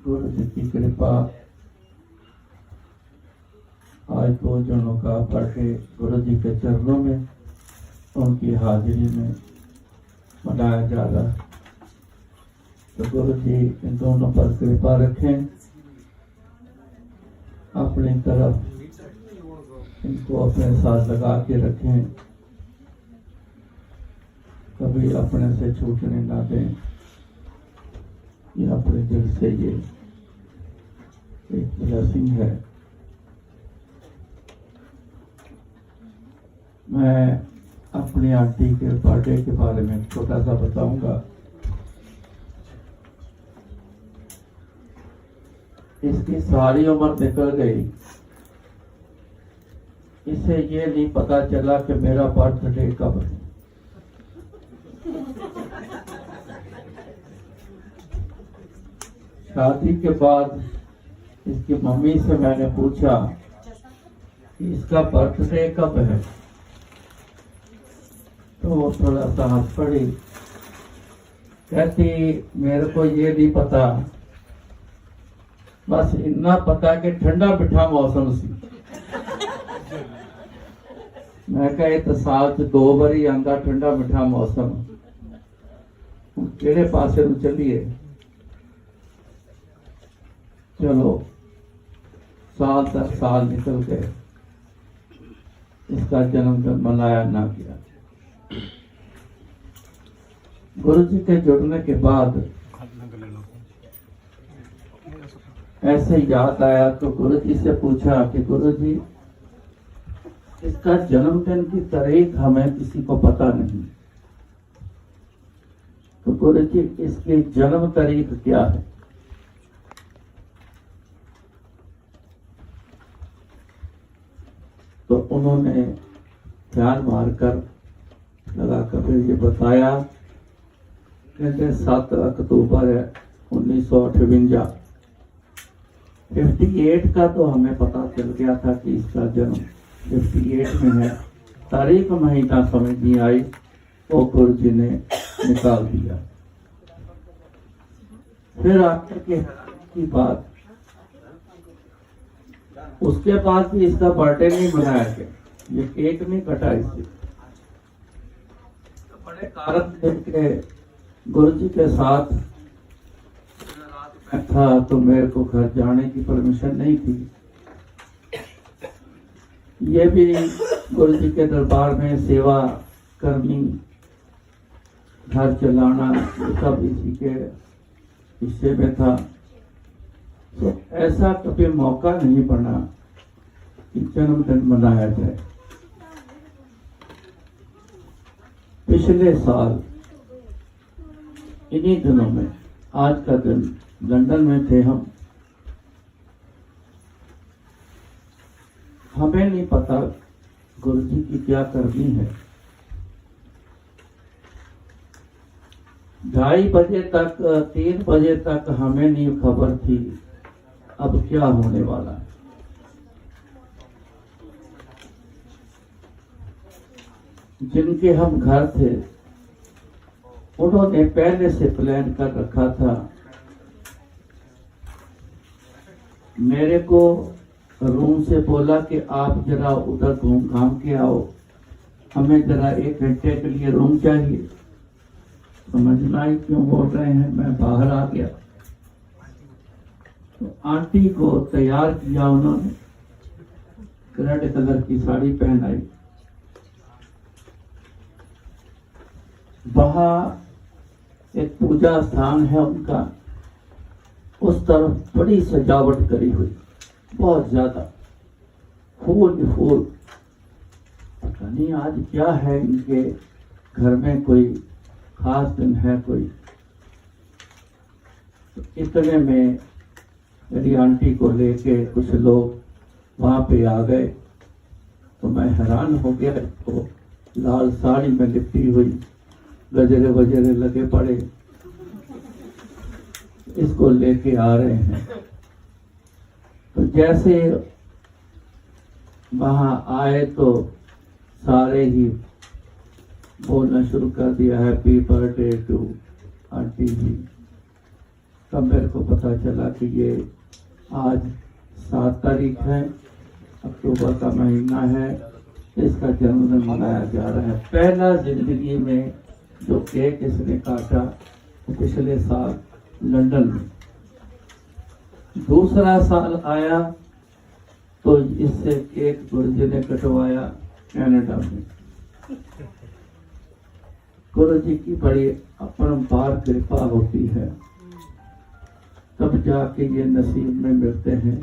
गुरु जी की कृपा आज 2 जनों का बर्थडे गुरु जी के चरणों में उनकी हाजिरी में मनाया जा रहा है। तो गुरु जी इन दोनों पर कृपा रखें, अपनी तरफ इनको अपने साथ लगा के रखें, कभी अपने से छूटने ना दें। ये अपने दिल से ये एक ब्लेसिंग है। मैं अपनी आंटी के बर्थडे के बारे में छोटा सा बताऊंगा। इसकी सारी उम्र निकल गई, इसे ये नहीं पता चला कि मेरा बर्थडे कब है। शादी के बाद इसकी मम्मी से मैंने पूछा कि इसका बर्थडे कब है, तो वो थोड़ा सा हंस पड़ी। कहती मेरे को ये नहीं पता, बस इतना पता कि ठंडा बिठा मौसम सी। मैं कहे तो साल च 2 बारी आंदा ठंडा बिठा मौसम, केड़े पासे में चलिए। चलो साल 10 साल निकल गए, इसका जन्मदिन मनाया ना गया। गुरु जी के जुड़ने के बाद ऐसे याद आया तो गुरु जी से पूछा कि गुरु जी इसका जन्मदिन की तारीख हमें किसी को पता नहीं, तो गुरु जी इसकी जन्म तारीख क्या है? तो उन्होंने ध्यान मारकर लगा कर ये बताया, कहते 7 अक्टूबर 1958। 58 का तो हमें पता चल गया था कि इसका जन्म 58 में है, तारीख महीना समझ नहीं आई, वो गुरु जी ने निकाल दिया। फिर आकर के की बात, उसके बाद भी इसका बर्थडे नहीं मनाया गया, ये केक नहीं कटा इससे। तो बड़े कारण थे कि गुरु जी के साथ मैं था तो मेरे को घर जाने की परमिशन नहीं थी। ये भी गुरु जी के दरबार में सेवा करनी, घर चलाना, सब इसी के हिस्से में था। तो ऐसा कभी मौका नहीं बना कि जन्मदिन मनाया जाए। पिछले साल इन्हीं दिनों में, आज का दिन, लंदन में थे हम। हमें नहीं पता गुरु जी की क्या करनी है। 2:30 बजे तक, 3 बजे तक हमें नहीं खबर थी अब क्या होने वाला है। जिनके हम घर थे उन्होंने पहले से प्लान कर रखा था। मेरे को रूम से बोला कि आप जरा उधर घूम घाम के आओ, हमें जरा 1 घंटे के लिए रूम चाहिए। समझना ही क्यों बोल रहे हैं, मैं बाहर आ गया। तो आंटी को तैयार किया उन्होंने, रेड कलर की साड़ी पहनाई। वहां एक पूजा स्थान है उनका, उस तरफ बड़ी सजावट करी हुई, बहुत ज्यादा फूल ही फूल। पता नहीं आज क्या है, इनके घर में कोई खास दिन है कोई। तो इतने में मेरी आंटी को लेके कुछ लोग वहां पे आ गए, तो मैं हैरान हो गया। तो लाल साड़ी में लिपटी हुई, गजरे वजरे लगे पड़े, इसको लेके आ रहे हैं। तो जैसे वहां आए तो सारे ही बोलना शुरू कर दिया, हैप्पी बर्थडे टू आंटी जी। तब मेरे को पता चला कि ये आज 7 तारीख है, अक्टूबर का महीना है, इसका जन्मदिन मनाया जा रहा है। पहला जिंदगी में जो केक इसने काटा पिछले साल लंदन में, दूसरा साल आया तो इससे केक गुरुजी ने कटवाया कनाडा में। गुरुजी की बड़ी अपरंपार कृपा होती है, तब जाके ये नसीब में मिलते हैं।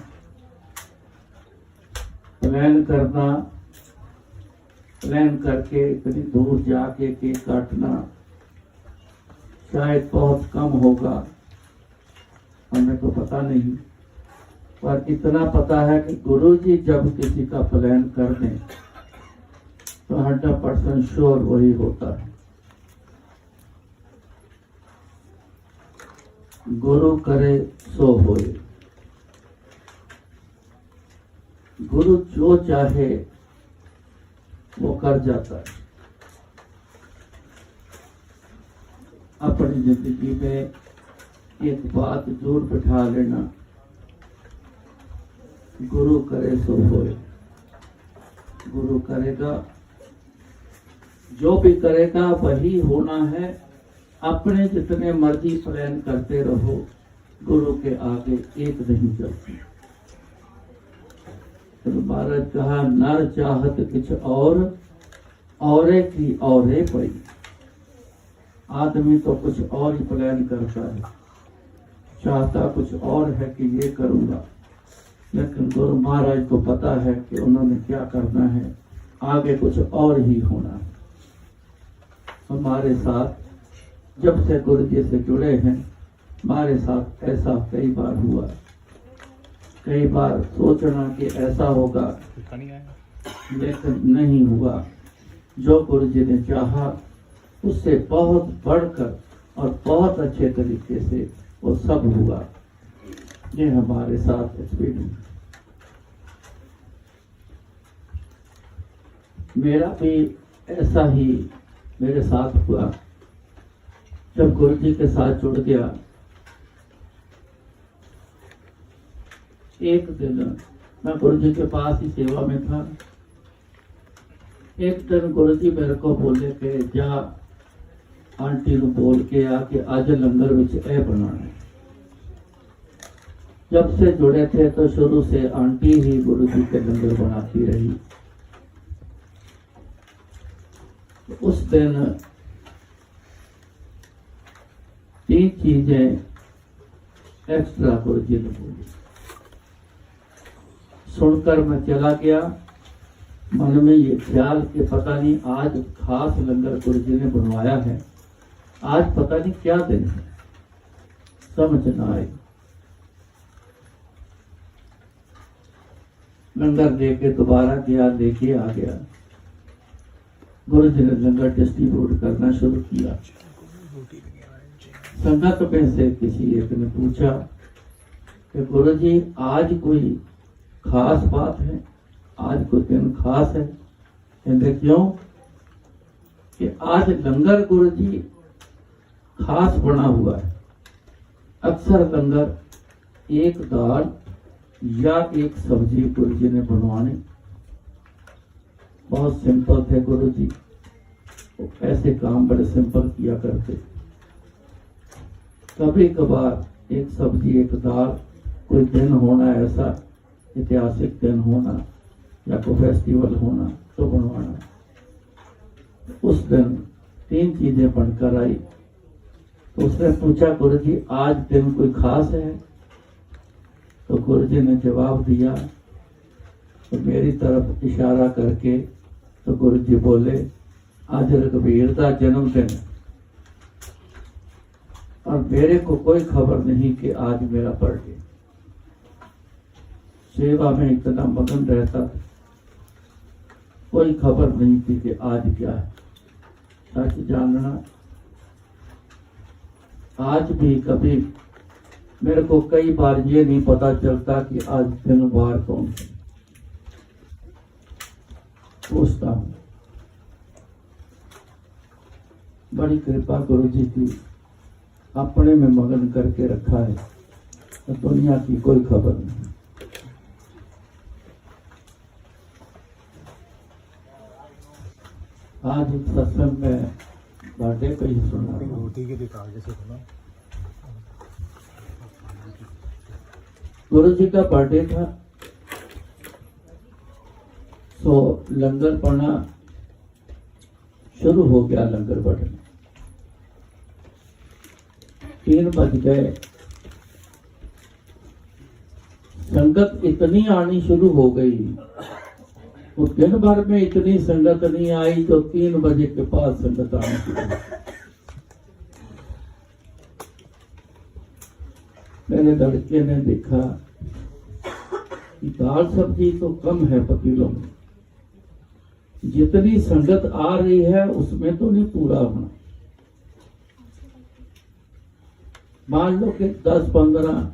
प्लान करना, प्लान करके इतनी दूर जाके केक काटना शायद बहुत कम होगा, हमें तो पता नहीं, पर इतना पता है कि गुरुजी जब किसी का प्लान कर दें तो 100% श्योर वही होता है। गुरु करे सो होए, गुरु जो चाहे वो कर जाता है। अपनी जिंदगी में एक बात जरूर बिठा लेना, गुरु करे सो होए। गुरु करेगा, जो भी करेगा वही होना है। अपने जितने मर्जी प्लान करते रहो, गुरु के आगे एक नहीं चलती। तो महाराज कहा, नर चाहत कुछ औरे की औरे पई। आदमी तो कुछ और ही प्लान करता है, चाहता कुछ और है कि ये करूंगा, लेकिन गुरु महाराज को पता है कि उन्होंने क्या करना है, आगे कुछ और ही होना है। हमारे साथ जब से गुरु जी से जुड़े हैं, हमारे साथ ऐसा कई बार हुआ। कई बार सोचना कि ऐसा होगा, लेकिन नहीं हुआ। जो गुरु जी ने चाहा उससे बहुत बढ़कर और बहुत अच्छे तरीके से वो सब हुआ। ये हमारे साथ एक्सपीरियंस। मेरा भी ऐसा ही मेरे साथ हुआ। जब गुरु जी के साथ जुड़ गया, एक दिन मैं गुरु जी के पास ही सेवा में था। एक दिन गुरु जी मेरे को बोले कि जा आंटी को बोल के आ कि आज लंगर विच ए बनाना। जब से जुड़े थे तो शुरू से आंटी ही गुरु जी के लंगर बनाती रही। उस दिन 3 चीजें एक्स्ट्रा गुरु जी ने बोली। सुनकर मैं चला गया, मन में ये ख्याल कि पता नहीं आज खास लंगर गुरु जी ने बनवाया है, आज पता नहीं क्या दिन है, समझ ना आई। लंगर लेके दोबारा गया, लेके आ गया। गुरु जी ने लंगर डिस्ट्रीब्यूट करना शुरू किया। संगत में से किसी एक ने पूछा कि गुरु जी आज कोई खास बात है, आज कोई दिन खास है? कहते क्यों? कि आज लंगर गुरु जी खास बना हुआ है। अक्सर लंगर एक दाल या एक सब्जी गुरु जी ने बनवानी। बहुत सिंपल थे गुरु जी, ऐसे काम बड़े सिंपल किया करते। कभी कभार एक सब्जी एक दाल, कोई दिन होना ऐसा ऐतिहासिक दिन होना या कोई फेस्टिवल होना तो बनवाना। उस दिन 3 चीजें बनकर आई। तो उसने पूछा गुरु जी आज दिन कोई खास है? तो गुरु जी ने जवाब दिया, तो मेरी तरफ इशारा करके तो गुरु जी बोले आज रघुवीर का जन्मदिन है और मेरे को कोई खबर नहीं कि आज मेरा बर्थडे। सेवा में इतना मगन रहता था, कोई खबर नहीं थी कि आज क्या है। सच जानना, आज भी कभी मेरे को कई बार ये नहीं पता चलता कि आज दिन वार कौन है। पूछता हूं, बड़ी कृपा गुरु जी की अपने में मगन करके रखा है, तो दुनिया की कोई खबर नहीं। आज इस सत्संग में बर्थडे पे ही सुना, गुरु जी का बर्थडे था, तो लंगर पढ़ना शुरू हो गया। लंगर पढ़ना 3 बज गए, संगत इतनी आनी शुरू हो गई, तो दिन भर में इतनी संगत नहीं आई, तो 3 बजे के बाद संगत आनी शुरू हुई। मेरे लड़के ने देखा कि दाल सब्जी तो कम है पतीलों में, जितनी संगत आ रही है उसमें तो नहीं पूरा होना। मान लो कि 10-15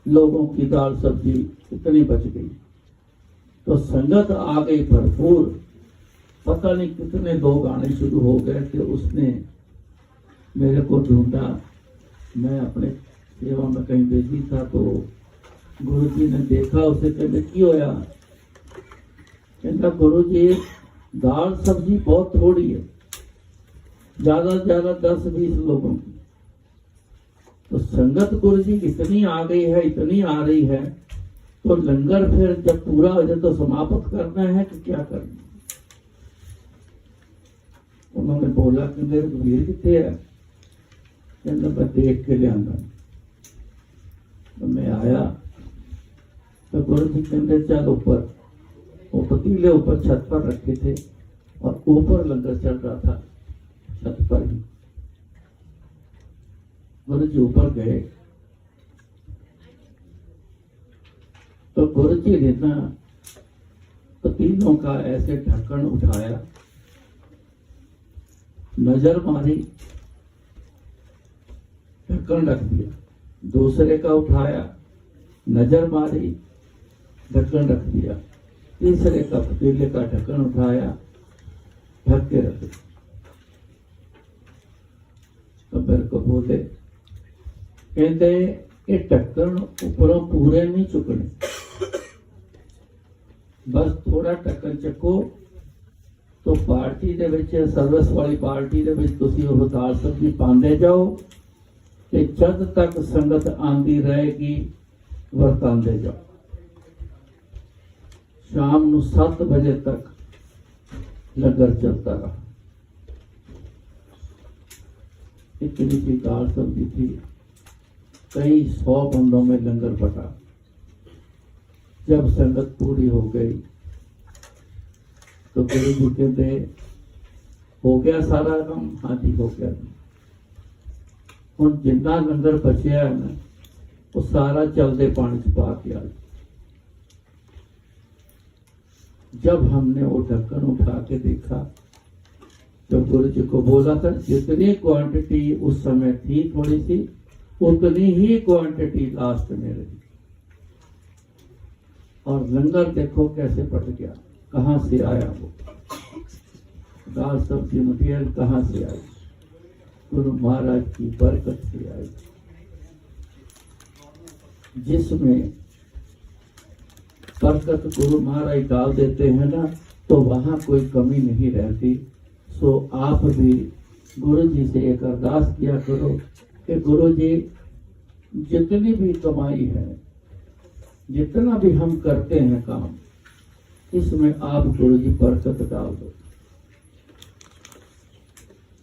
लोगों की दाल सब्जी इतनी बच गई, तो संगत आ गई भरपूर। पता नहीं कितने लोग आने शुरू हो गए कि उसने मेरे को ढूंढा। मैं अपने सेवा में कहीं बिजी था, तो गुरु जी ने देखा उसे, कहते की होया? कहता गुरु जी दाल सब्जी बहुत थोड़ी है, ज्यादा से ज्यादा 10-20 लोगों की, तो संगत गुरु जी इतनी आ गई है, इतनी आ रही है, तो लंगर फिर जब पूरा हो जाए तो समाप्त करना है कि क्या करना है? उन्होंने बोला कि मेरे वीर कितने है? कहना मैं देख के ले आना। तो मैं आया तो गुरु जी कहते चल ऊपर, वो पतीले ऊपर छत पर रखे थे और ऊपर लंगर चल रहा था छत पर ही। गुरु जी ऊपर गए तो गुरु जी ने ना पतीलों का ऐसे ढक्कन उठाया, नजर मारी, ढक्कन रख दिया। दूसरे का उठाया, नजर मारी, ढक्कन रख दिया। तीसरे का पतीले का ढक्कन उठाया, ढक के रख दिया। तो मेरे को बोले, कहते ये ढक्कन ऊपरों पूरे नहीं चुकने, बस थोड़ा ढक्कन चको तो पार्टी दे विच, सर्विस वाली पार्टी दे विच तुसीं ओह दाल सब्जी पांदे जाओ ते जद तक संगत आंदी रहेगी वरतांदे जाओ। शाम ਨੂੰ 7 बजे तक लंगर चलता रहा। इतनी सी दाल सब्जी थी, कई 100 बंदों में लंगर बटा। जब संगत पूरी हो गई तो गुरु जी कहते हो गया सारा काम? हाँ जी हो गया। हुण जिन्ना लंगर बचिया है ना, वो सारा चलते पानी च पा के आ। जब हमने वो ढक्कन उठा के देखा तो गुरु जी को बोला था जितनी क्वांटिटी उस समय थी थोड़ी सी, उतनी ही क्वांटिटी लास्ट में रही। और लंगर देखो कैसे पट गया, कहां से आया वो दाल सब्जी मटेरियल, कहां से आई? गुरु महाराज की बरकत से आई। जिसमें बरकत गुरु महाराज डाल देते हैं ना, तो वहां कोई कमी नहीं रहती। सो आप भी गुरु जी से एक अरदास किया करो कि गुरु जी जितनी भी कमाई है, जितना भी हम करते हैं काम, इसमें आप गुरु जी बरकत डाल दो।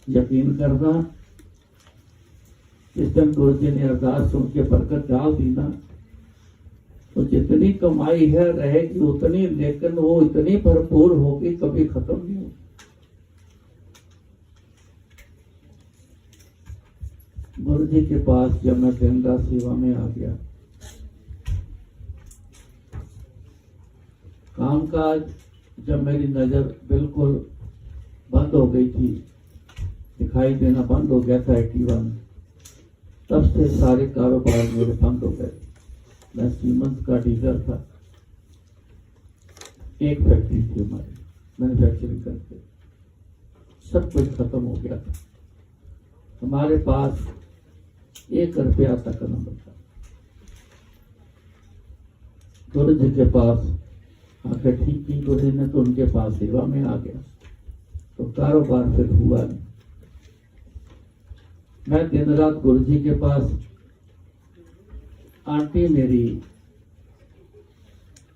यकीन करना, जिस दिन गुरु जी ने अरदास सुन के बरकत डाल दी ना, तो जितनी कमाई है रहेगी उतनी, लेकिन वो इतनी भरपूर होगी कभी खत्म नहीं होगी। गुरु जी के पास जब मैं दिन रात सेवा में आ गया, कामकाज जब मेरी नजर बिल्कुल बंद हो गई थी, दिखाई देना बंद हो गया था 81, तब से सारे कारोबार मेरे बंद हो गए। मैं सीमेंस का डीलर था, एक फैक्ट्री थी हमारी, मैन्युफैक्चरिंग करके, सब कुछ खत्म हो गया था। हमारे पास 1 रुपया तक न बचा। गुरु जी के पास आकर ठीक की, गुरु जी ने तो उनके पास सेवा में आ गया, तो कारोबार फिर हुआ नहीं। मैं दिन रात गुरु जी के पास, आंटी मेरी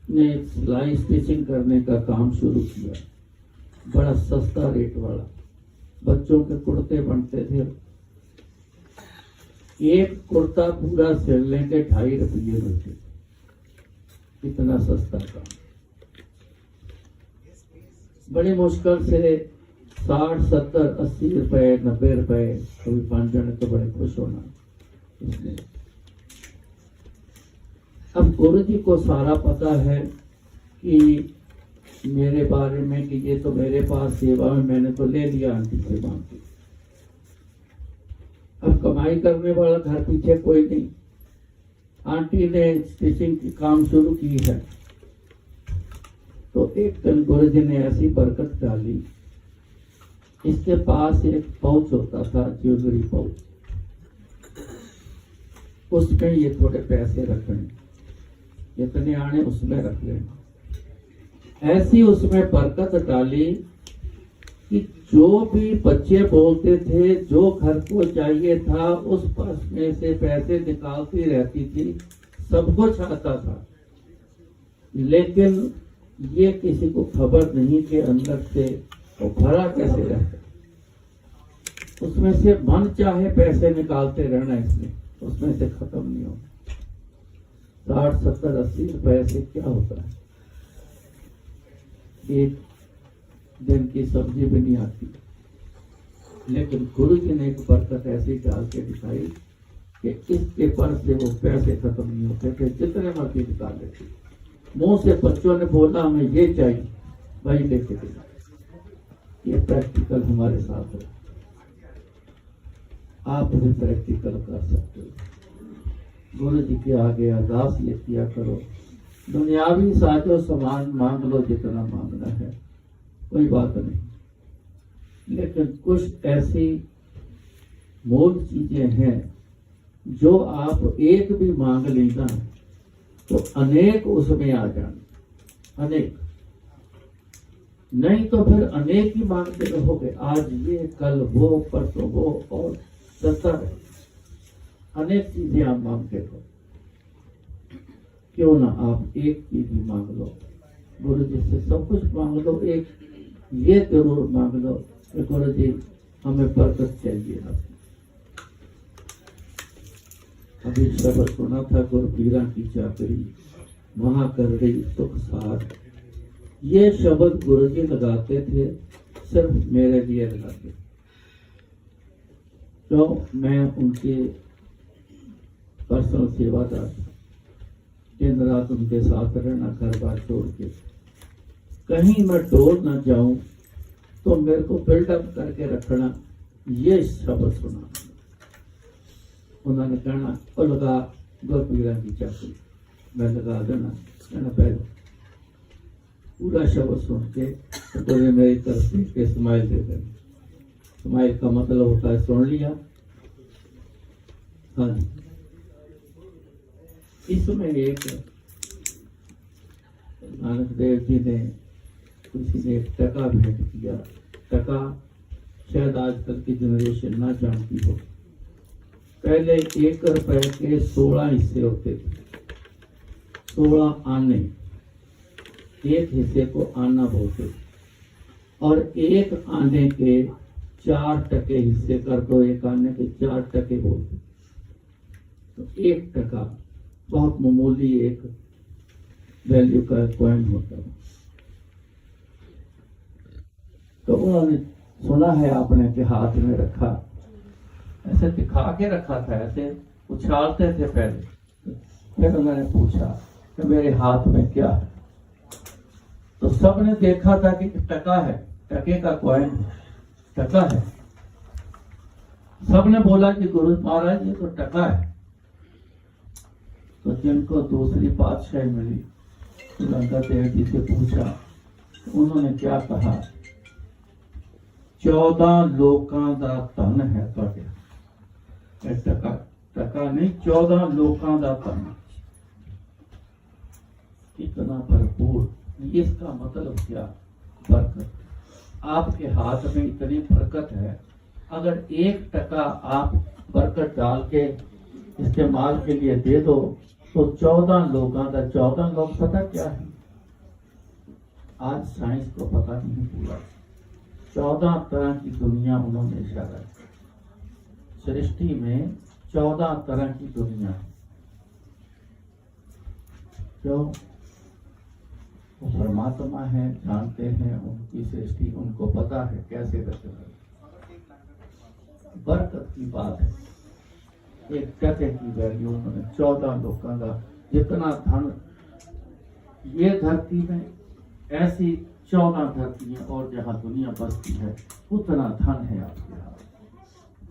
ने सिलाई स्टिचिंग करने का काम शुरू किया, बड़ा सस्ता रेट वाला, बच्चों के कुर्ते बनते थे, एक कुर्ता पूरा सिलने के 2.5 रुपये मिलते, इतना सस्ता काम। बड़ी मुश्किल से 60, 70, 80 रुपए, 90 रुपए, कभी 5 जने तो बड़े खुश होना इसलिए। अब गुरु जी को सारा पता है कि मेरे बारे में, कि ये तो मेरे पास सेवा में, मैंने तो ले लिया आंटी से मांग के। अब कमाई करने वाला घर पीछे कोई नहीं, आंटी ने स्टिचिंग की काम शुरू की है, तो एक दिन गुरु जी ने ऐसी बरकत डाली, इसके पास एक पाउच होता था, ज्वेलरी पाउच, उसमें ये थोड़े पैसे रखने, जितने आने उसमें रख लेना। ऐसी उसमें बरकत डाली कि जो भी बच्चे बोलते थे, जो घर को चाहिए था, उस पर्स में से पैसे निकालती रहती थी, सब कुछ आता था, लेकिन ये किसी को खबर नहीं कि अंदर से वो भरा कैसे रहता। उसमें से मन चाहे पैसे निकालते रहना, इसमें उसमें से खत्म नहीं होगा। 60, 70, 80 रुपए से क्या होता है, एक दिन की सब्जी भी नहीं आती। लेकिन गुरु जी ने एक बरकत ऐसी डाल के दिखाई कि इसके पर से वो पैसे खत्म नहीं होते थे, जितने मर्जी निकाल लेते। मुंह से बच्चों ने बोला हमें ये चाहिए, भाई लेके देना। ये प्रैक्टिकल हमारे साथ है, आप भी प्रैक्टिकल कर सकते हो। गुरु जी के आगे अरदास ये किया करो, दुनियावी साजो सामान मांग लो जितना मांगना है, कोई बात नहीं, लेकिन कुछ ऐसी मूल चीजें हैं जो आप एक भी मांग लेना तो अनेक उसमें आ जाए, अनेक नहीं तो फिर अनेक ही मांगते रहोगे, आज ये कल वो परसों वो, और चलता रहे। अनेक चीजें आप मांगते हो, क्यों ना आप एक चीज ही मांग लो, गुरु जी से सब कुछ मांग लो, एक ये जरूर मांग लो कि गुरु जी हमें बरकत चाहिए आपकी। अभी शब्द सुना था, गुरु पीरा की चाकरी वहां कर रही सुख सार, ये शब्द गुरु जी लगाते थे, सिर्फ मेरे लिए लगाते, तो मैं उनके पर्सनल सेवादार, दिन रात उनके साथ रहना, घर बार छोड़ के कहीं मैं डोल ना जाऊं, तो मेरे को बिल्डअप करके रखना, ये शब्द सुना। उन्होंने कहना और लगा गुरपीरा की चाकरी, मैं लगा देना, कहना पहले पूरा शब्द सुन के तो मेरी तरफ देख के स्माइल दे देना। स्माइल का मतलब होता है सुन लिया। हाँ जी, इसमें एक नानक देव जी ने, किसी ने एक टका भेंट किया। टका शायद आजकल की जनरेशन ना जानती हो, पहले 1 रुपए के 16 हिस्से होते थे, 16 आने, एक हिस्से को आना बोलते, और एक आने के 4 टके हिस्से कर दो, एक आने के 4 टके बोलते, तो 1 टका बहुत मामूली एक वैल्यू का कॉइन होता है। तो उन्होंने सुना है आपने के हाथ में रखा, ऐसे दिखा के रखा था, ऐसे उछालते थे पहले, फिर उन्होंने पूछा कि मेरे हाथ में क्या है, तो सबने देखा था कि टका है, टके का कॉइन टका है। सबने बोला कि गुरु महाराज ये तो टका है। तो जिनको दूसरी बादशाही मिली, तो गंगा देव जी से पूछा, तो उन्होंने क्या कहा, 14 लोकां दा धन है ਤੁਹਾਡੇ, टका टका नहीं, 14 लोगों का धन, इतना भरपूर। इसका मतलब क्या? बरकत। आपके हाथ में इतनी बरकत है, अगर 1 टका आप बरकत डाल के इस्तेमाल के लिए दे दो तो 14 लोगों का, 14 लोग पता क्या है? आज साइंस को पता नहीं पूरा। 14 तरह की दुनिया उन्होंने इशारा किया। सृष्टि में 14 तरह की दुनिया है। क्यों? वो परमात्मा है, जानते हैं उनकी सृष्टि, उनको पता है कैसे रचना। बरकत की बात है। 1 टके की वैल्यू उन्होंने 14 लोगों का, जितना धन ये धरती में, ऐसी 14 धरतियां और जहां दुनिया बसती है उतना धन है आपके हाथ।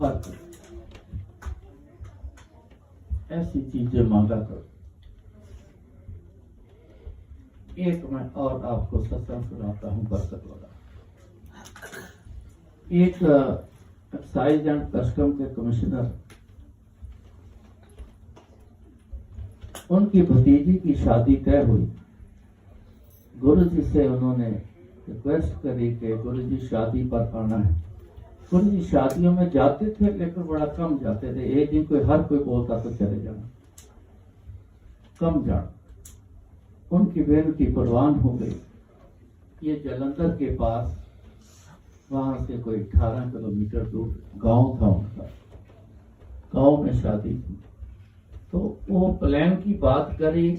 बरकत। ऐसी चीजें मांगा करो। एक मैं और आपको सत्संग सुनाता हूं बरकत वाला। एक एक्साइज एंड कस्टम के कमिश्नर, उनकी भतीजी की शादी तय हुई। गुरु जी से उन्होंने रिक्वेस्ट करी कि गुरु जी शादी पर आना है। गुरु जी शादियों में जाते थे लेकिन बड़ा कम जाते थे। एक दिन हर कोई बोलता तो चले जाना, कम जाना। उनकी बेटी कुर्बान हो गई। ये जलंधर के पास, वहां से कोई 18 किलोमीटर दूर गांव था उनका। गांव में शादी थी। तो वो प्लान की बात करी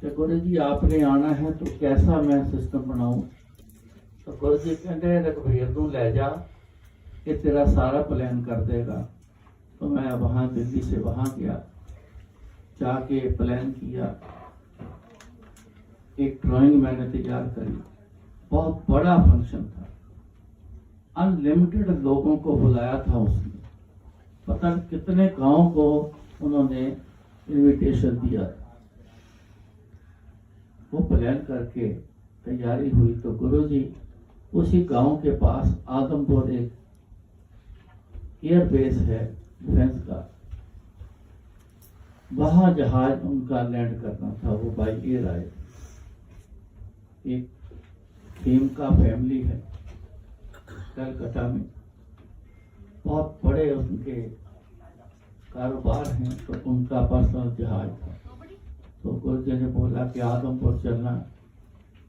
कि गुरु जी आपने आना है तो कैसा मैं सिस्टम बनाऊं। तो गुरु जी कहते रघुवीर तू ले जा, ये तेरा सारा प्लान कर देगा। तो मैं वहां दिल्ली से वहां गया, जाके प्लान किया। एक ड्राइंग मैंने तैयार करी। बहुत बड़ा फंक्शन था, अनलिमिटेड लोगों को बुलाया था उसने। पता नहीं कितने गांव को उन्होंने इनविटेशन दिया। वो प्लान करके तैयारी हुई तो गुरुजी उसी गांव के पास आदमपुर एक एयरबेस है डिफेंस का, वहां जहाज उनका लैंड करना था। वो बाई एयर आए। एक टीम का फैमिली है कलकत्ता में, बहुत बड़े उनके कारोबार हैं, तो उनका पर्सनल जहाज था। तो गुरुजी ने बोला कि आदमपुर चलना,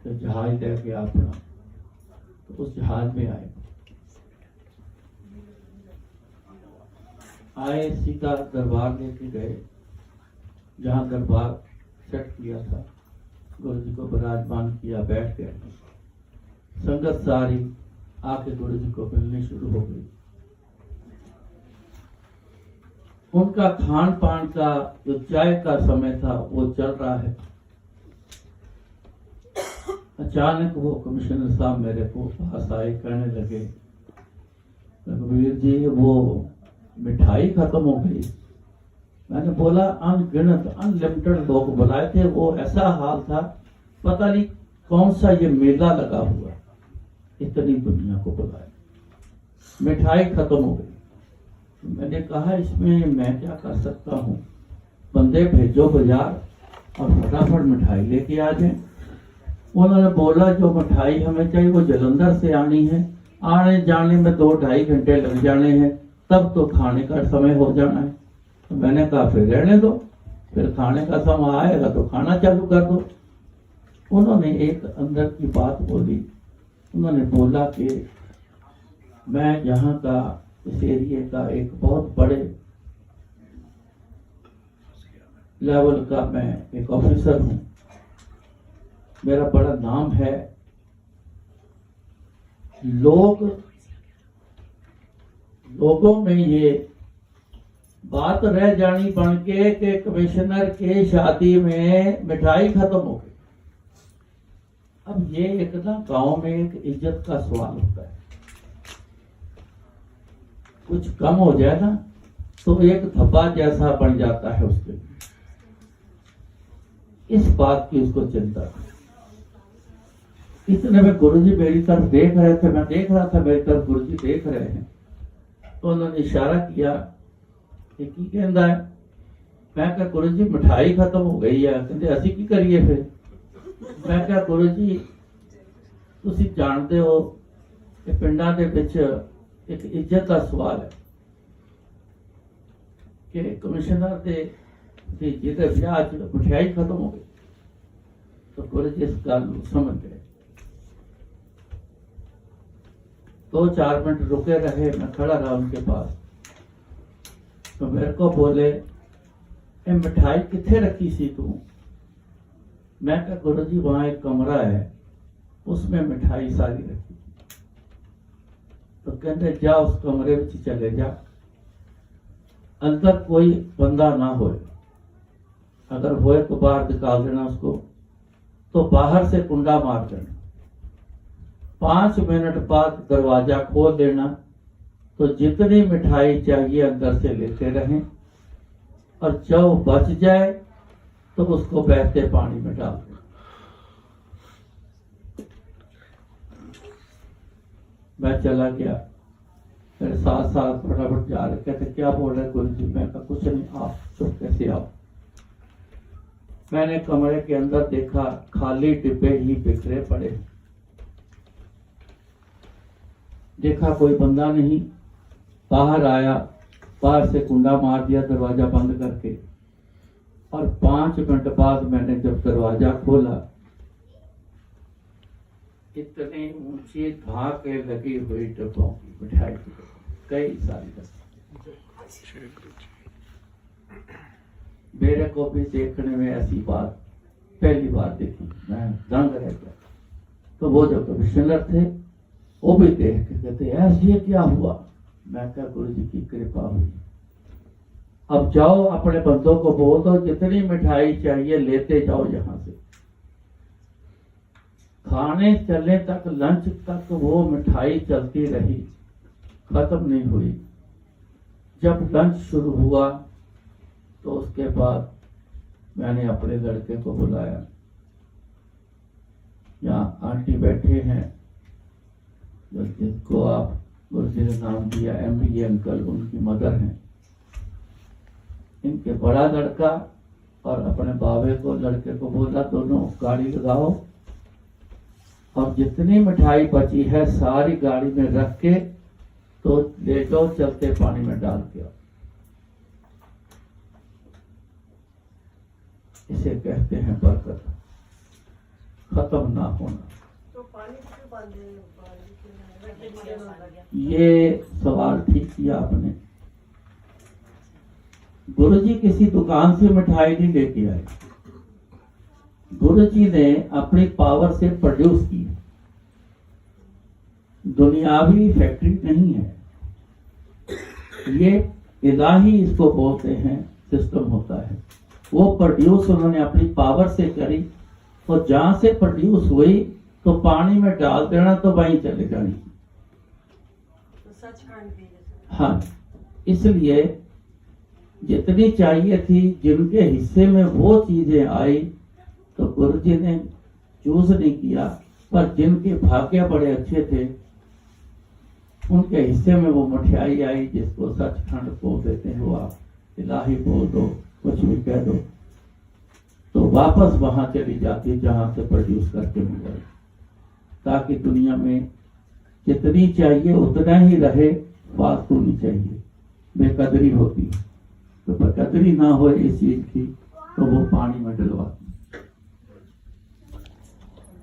तो जहाज लेके अपना। तो उस जहाज में आए सीधा दरबार लेके गए, जहाँ दरबार सेट किया था। गुरुजी को विराजमान किया, बैठ गए। संगत सारी आके गुरुजी को मिलनी शुरू हो गई। उनका खान पान का जो चाय का समय था वो चल रहा है। अचानक वो कमिश्नर साहब मेरे को पास आए, कहने लगे रघुवीर जी वो मिठाई खत्म हो गई। मैंने बोला अनगिनत अनलिमिटेड लोग बुलाए थे, वो ऐसा हाल था पता नहीं कौन सा ये मेला लगा हुआ, इतनी दुनिया को बुलाए, मिठाई खत्म हो गई। मैंने कहा इसमें मैं क्या कर सकता हूँ, बंदे भेजो बाजार और फटाफट मिठाई लेके आ जाए। उन्होंने बोला जो मिठाई हमें चाहिए वो जलंधर से आनी है, आने जाने में 2-2.5 घंटे लग जाने हैं, तब तो खाने का समय हो जाना है। तो मैंने कहा फिर रहने दो, फिर खाने का समय आएगा तो खाना चालू कर दो। उन्होंने एक अंदर की बात बोली। उन्होंने बोला कि मैं यहाँ का, इस एरिया का एक बहुत बड़े लेवल का मैं एक ऑफिसर हूँ, मेरा बड़ा नाम है। लोगों में ये बात रह जानी बन के कि कमिश्नर के शादी में मिठाई खत्म हो गई। अब ये एक ना गांव में एक इज्जत का सवाल होता है, कुछ कम हो जाए ना तो एक धब्बा जैसा बन जाता है उसके लिए। इस बात की उसको चिंता थी। इतने में गुरुजी मेरी तरफ देख रहे थे, मैं देख रहा था मेरी तरफ गुरुजी देख रहे हैं। तो उन्होंने इशारा किया ਇਹ ਕੀ ਕਹਿੰਦਾ ਹੈ? मैं क्या गुरु जी मिठाई खत्म हो गई है, कहते असी की करिए फिर। मैं क्या गुरु जी तुसी जानते हो कि पिंडां दे विच एक इज्जत का सवाल है कि कमिश्नर दे जिहदे ब्याह च मिठाई खत्म हो गई। तो गुरु जी इस गल नूं समझ गए। 2-4 मिनट रुके रहे, मैं खड़ा रहा उनके पास। तो मेरे को बोले ये मिठाई किथे रखी सी तू? मैं कहा गुरु जी वहां एक कमरा है, उसमें मिठाई सारी रखी। तो कहते जा उस कमरे में चले जा, अंदर कोई बंदा ना होए, अगर होए तो बाहर निकाल देना उसको, तो बाहर से कुंडा मार देना, 5 मिनट बाद दरवाजा खोल देना, तो जितनी मिठाई चाहिए अंदर से लेते रहें, और जब बच जाए तो उसको बहते पानी में डाल दें। मैं चला गया, मेरे साथ साथ फटाफट जा रहे, कहते क्या बोल रहे गुरु जी? मैं कहा कुछ नहीं, आप चुप कैसे आओ। मैंने कमरे के अंदर देखा, खाली डिब्बे ही बिखरे पड़े। देखा कोई बंदा नहीं, बाहर आया, बाहर से कुंडा मार दिया दरवाजा बंद करके, और 5 मिनट बाद मैंने जब दरवाजा खोला, इतने ऊंचे धाके लगी हुई डब्बों की मिठाई की, कई सारी। मेरे को भी देखने में ऐसी बात पहली बार देखी, मैं दंग रह गया। तो वो जो कमिश्नर थे वो भी देख के कहते ऐसे ये क्या हुआ? मैं क्या गुरु जी की कृपा हुई। अब जाओ अपने बंदों को बोल दो जितनी मिठाई चाहिए लेते जाओ यहां से। खाने चलने तक, लंच तक वो मिठाई चलती रही, खत्म नहीं हुई। जब लंच शुरू हुआ तो उसके बाद मैंने अपने लड़के को बुलाया, यहाँ आंटी बैठे हैं जिनको आप गुरु जी ने नाम दिया MBA अंकल, उनकी मदर हैं। इनके बड़ा लड़का और अपने बाबे को, लड़के को बोला दोनों गाड़ी लगाओ और जितनी मिठाई बची है सारी गाड़ी में रख के तो ले जाओ, चलते पानी में डाल के आओ। इसे कहते हैं बरकत, खत्म ना होना। तो पानी क्यों बांधे? ये सवाल ठीक किया आपने। गुरु जी किसी दुकान से मिठाई नहीं लेके आए, गुरु जी ने अपनी पावर से प्रोड्यूस की। दुनियावी फैक्ट्री नहीं है ये, इलाही इसको बोलते हैं, सिस्टम होता है। वो प्रोड्यूस उन्होंने अपनी पावर से करी, तो जहां से प्रोड्यूस हुई तो पानी में डाल देना तो वहीं चले जानी। हाँ, इसलिए जितनी चाहिए थी, जिनके हिस्से में वो चीजें आई तो गुरु जी ने चूज नहीं किया, पर जिनके भाग्य बड़े अच्छे थे उनके हिस्से में वो मिठाई आई, जिसको सचखंड बोल देते हैं, वो आप इलाही बोल दो, कुछ भी कह दो, तो वापस वहां चली जाती जहां से प्रोड्यूस करके मिले, ताकि दुनिया में जितनी चाहिए उतना ही रहे, फालतू नहीं चाहिए, बेकदरी होती है। तो बेकदरी ना हो इस चीज की तो वो पानी में डलवाती।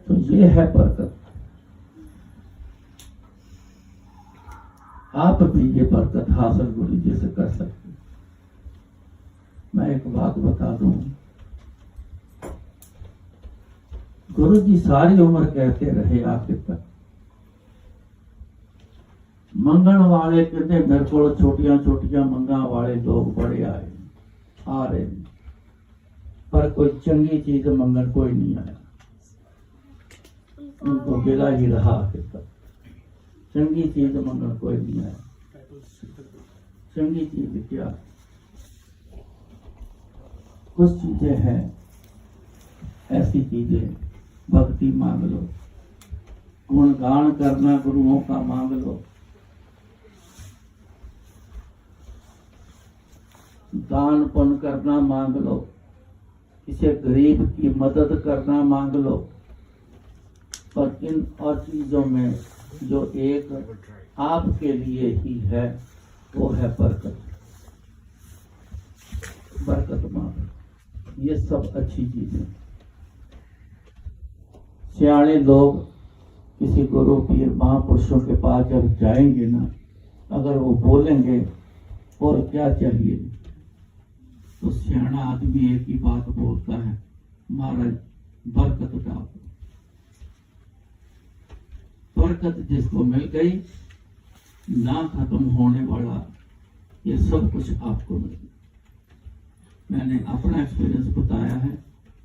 तो ये है बरकत। आप भी ये बरकत हासिल गुरु जी से कर सकते। मैं एक बात बता दूं, गुरु जी सारी उम्र कहते रहे आखिर तक, मंगण वाले कहते मेरे को छोटिया छोटिया मंगा वाले लोग बड़े आए आ रहे, पर कोई चंगी चीज मंगण कोई नहीं आया, उनको गिला ही रहा आखिर तक। चंगी चीज मंगण कोई नहीं आया। चंगी चीज क्या? कुछ चीजें हैं ऐसी चीजें, भक्ति मांग लो, गुणगान करना गुरुओं का मांग लो, दान पुण्य करना मांग लो, किसी गरीब की मदद करना मांग लो, और इन और चीजों में जो एक आपके लिए ही है वो है बरकत। बरकत मांगो, ये सब अच्छी चीज है। सियाणे लोग किसी गुरु पीर महापुरुषों के पास जब जाएंगे ना, अगर वो बोलेंगे और क्या चाहिए, तो सियाना आदमी एक ही बात बोलता है, महाराज बरकत डाल दो। बरकत जिसको मिल गई, ना खत्म होने वाला ये सब कुछ आपको मिल गया। मैंने अपना एक्सपीरियंस बताया है।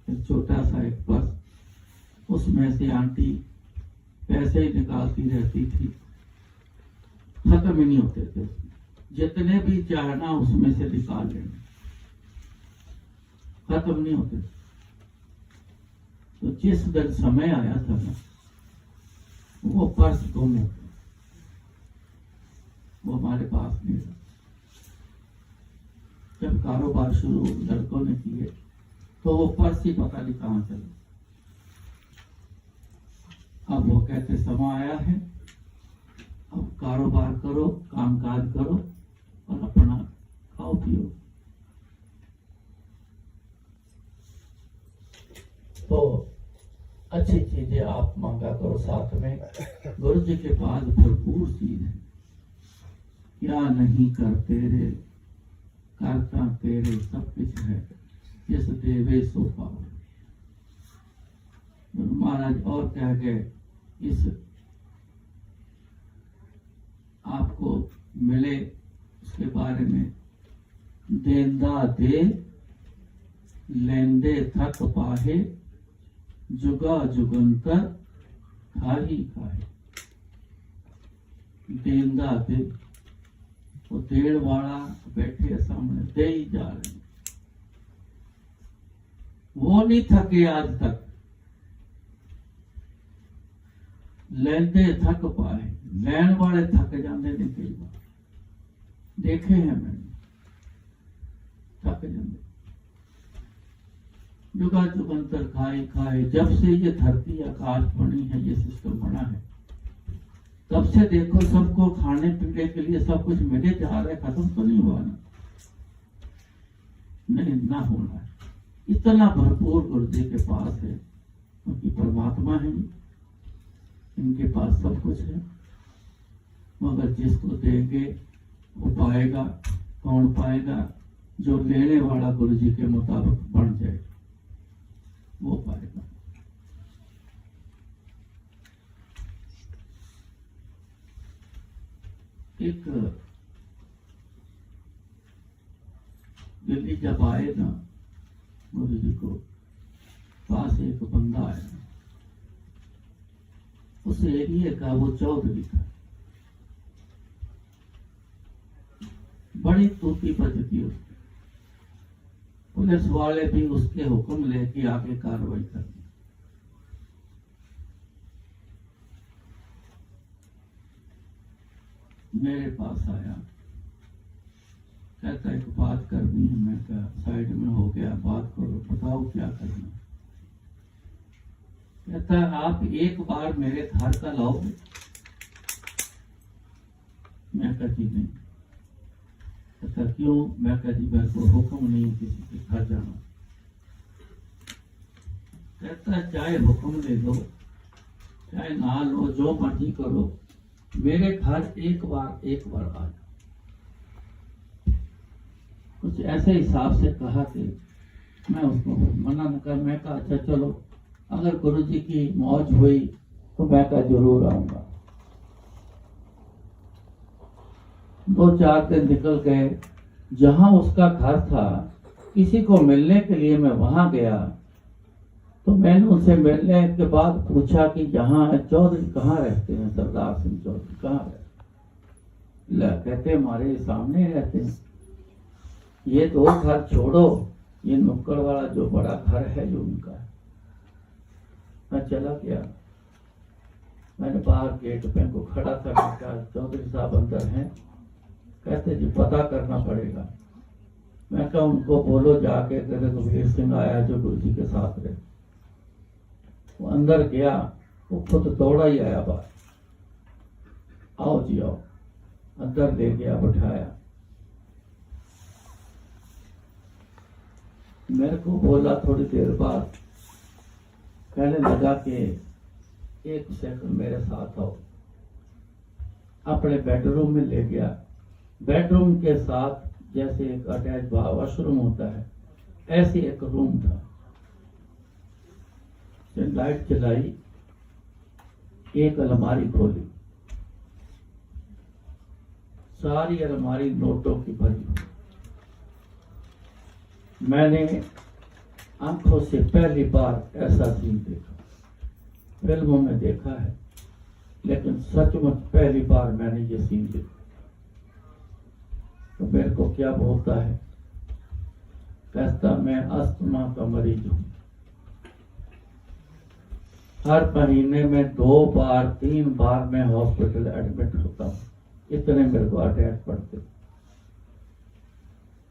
एक छोटा सा एक पर्स, उसमें से आंटी पैसे ही निकालती रहती थी, खत्म ही नहीं होते थे। जितने भी चाहना उसमें से निकाल लेना, खत्म नहीं होते। तो जिस दिन समय आया था ना, वो पर्स गुम हो गया, वो हमारे पास नहीं था। जब कारोबार शुरू लड़कों ने किए तो वो पर्स ही पता नहीं कहां चला। अब वो कहते समय आया है, अब कारोबार करो, कामकाज करो और अपना खाओ पियो। तो अच्छी चीजें आप मांगा करो साथ में। गुरु जी के पास भरपूर चीज है। क्या नहीं करते रे, करता तेरे सब कुछ है, जिस देवे सो पाओ। महाराज और कह गए, इस आपको मिले उसके बारे में, देंदा दे लेंदे थक पाहे, जुगा जुगंतर खाही खाहे। देंदा दे, वो देड़ वाला बैठे सामने दे ही जा रहे, वो नहीं थके आज तक। लेंदे थक पाए, लैन वाले थक जाते ने कई बार, देखे हैं मैंने, थक जाते। जुगा जुगंतर खाए खाए, जब से ये धरती आकाश बनी है, ये सिस्टम बना है, तब से देखो सबको खाने पीने के लिए सब कुछ मिले जा रहा है। खत्म तो नहीं हुआ ना, नहीं ना होना है। इतना भरपूर गुरुजी के पास है, क्योंकि परमात्मा है, इनके पास सब कुछ है। मगर जिसको देंगे वो पाएगा। कौन पाएगा? जो लेने वाला गुरुजी के मुताबिक बन जाए, वो पाएगा। एक दिल्ली जब आए ना, गुरु जी को पास एक बंदा आया, उस एरिया का वो चौधरी था, बड़ी तूती बजती उसकी। पुलिस वाले भी उसके हुक्म लेके आगे कार्रवाई करनी। मेरे पास आया, कहता एक बात करनी है। मैं कहा साइड में हो गया, बात करो, बताओ क्या करना। कहता आप एक बार मेरे घर का लाओगे? मैं कहा जी नहीं। कहता क्यों? मैं कहा जी मेरे को हुक्म नहीं किसी के घर जाना। कहता चाहे हुक्म ले लो चाहे ना लो, जो मर्जी करो, मेरे घर एक बार आ जाओ। कुछ ऐसे हिसाब से कहा कि मैं उसको मना न कर। मैं कहा अच्छा चलो, अगर गुरु जी की मौज हुई तो मैं कहा जरूर आऊंगा। 2-4 दिन निकल गए। जहां उसका घर था, किसी को मिलने के लिए मैं वहां गया, तो मैंने उनसे मिलने के बाद पूछा कि यहाँ चौधरी कहाँ रहते हैं? सरदार सिंह चौधरी कहाँ रहते? कहते हमारे सामने रहते हैं। ये 2 घर छोड़ो, ये नुक्कड़ वाला जो बड़ा घर है जो उनका है। मैं चला गया, मैंने बाहर गेट पे को खड़ा था। मैं कहा चौधरी साहब अंदर हैं? कहते जी पता करना पड़ेगा। मैं कहा उनको बोलो जाके कि रघुवीर सिंह आया जो गुरु जी के साथ रहे। वो अंदर गया, वो खुद दौड़ा ही आया बाहर, आओ जी आओ, अंदर ले गया, बिठाया। मेरे को बोला थोड़ी देर बाद, कहने लगा कि एक सेकंड मेरे साथ आओ। अपने बेडरूम में ले गया। बेडरूम के साथ जैसे एक अटैच वॉशरूम होता है, ऐसे एक रूम था। लाइट जलाई, एक अलमारी खोली, सारी अलमारी नोटों की भरी हुई। मैंने आंखों से पहली बार ऐसा सीन देखा। फिल्मों में देखा है, लेकिन सचमुच पहली बार मैंने ये सीन देखा। तो मेरे को क्या बोलता है, कहता मैं अस्थमा का मरीज हूं, हर महीने में 2 बार 3 बार मैं हॉस्पिटल एडमिट होता हूं, इतने मेरे को अटैक पड़ते।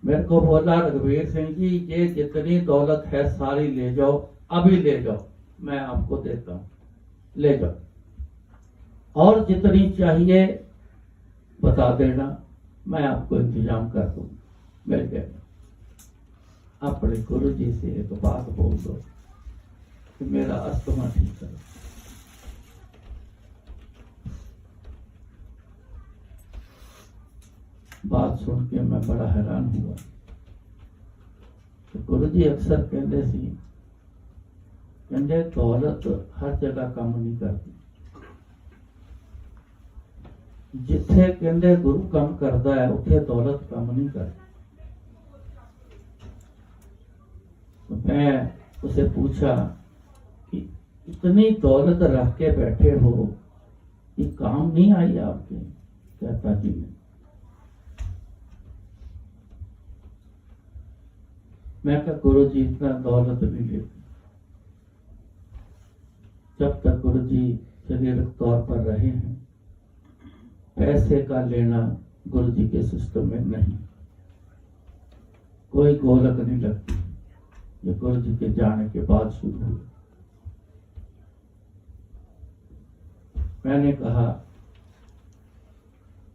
मेरे को बोला रघुवीर सिंह जी, ये जितनी दौलत है सारी ले जाओ, अभी ले जाओ, मैं आपको देता हूं, ले जाओ, और जितनी चाहिए बता देना, मैं आपको इंतजाम कर दूं। मिल गया। अपने गुरु जी से एक बात बोल दो कि मेरा अस्थमा ठीक करो। बात सुन के मैं बड़ा हैरान हुआ। तो गुरु जी अक्सर कहते सी, कहते दौलत हर जगह काम नहीं करती। जिथे कहते गुरु काम करता है, उठे दौलत काम नहीं करती। तो मैं उसे पूछा कि इतनी दौलत रख के बैठे हो, ये काम नहीं आई आपके? कहता जी नहीं। मैं कहा गुरु जी इतना दौलत नहीं लेते। जब तक गुरु जी शारीरिक तौर पर रहे हैं, पैसे का लेना गुरु जी के सिस्टम में नहीं, कोई गोलक नहीं लगती। ये गुरु जी के जाने के बाद शुरू हुई। मैंने कहा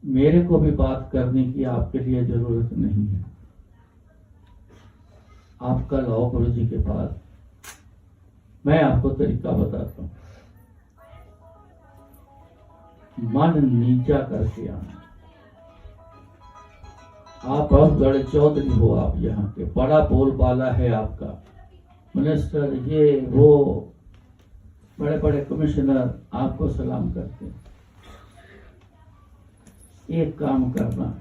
मेरे को भी बात करने की आपके लिए जरूरत नहीं है, आप कल आओ गुरु जी के पास, मैं आपको तरीका बताता हूं। मन नीचा करके आना। आप बहुत बड़े चौधरी हो, आप यहाँ के बड़ा बोलबाला है आपका, मिनिस्टर ये वो, बड़े बड़े कमिश्नर आपको सलाम करते हैं। एक काम करना,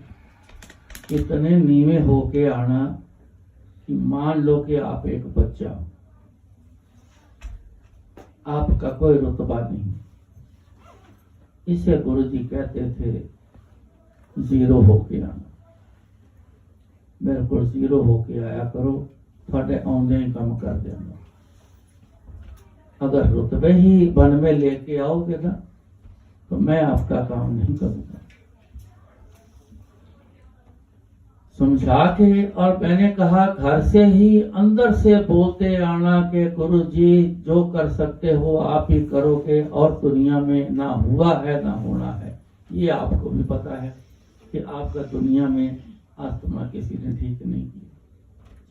इतने नीवे होके आना कि मान लो कि आप एक बच्चा, आपका कोई रुतबा नहीं। इसे गुरु जी कहते थे जीरो होके आना। मेरे को जीरो होके आया करो, थोड़े आउंदे ही कम कर देना। अगर रुतबे ही बन में लेके आओगे ना, तो मैं आपका काम नहीं करूंगा। समझा के, और मैंने कहा घर से ही अंदर से बोलते आना कि गुरु जी जो कर सकते हो आप ही करोगे, और दुनिया में ना हुआ है ना होना है। ये आपको भी पता है कि आपका दुनिया में अस्थमा किसी ने ठीक नहीं किया।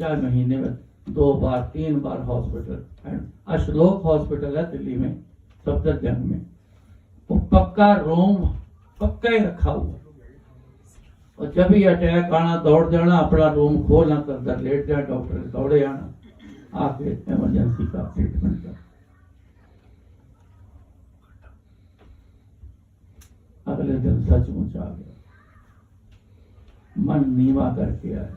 4 महीने में 2 बार 3 बार हॉस्पिटल, एंड अशलोक हॉस्पिटल है दिल्ली में, सफदरजंग में, वो पक्का रूम पक्का ही रखा हुआ। और जब भी अटैक आना दौड़ जाना, अपना रूम खोलना, कर लेट जाए, डॉक्टर दौड़े आना, आके इमरजेंसी का ट्रीटमेंट कर। अगले दिन सचमुच आ गया, मन नीवा करके आया,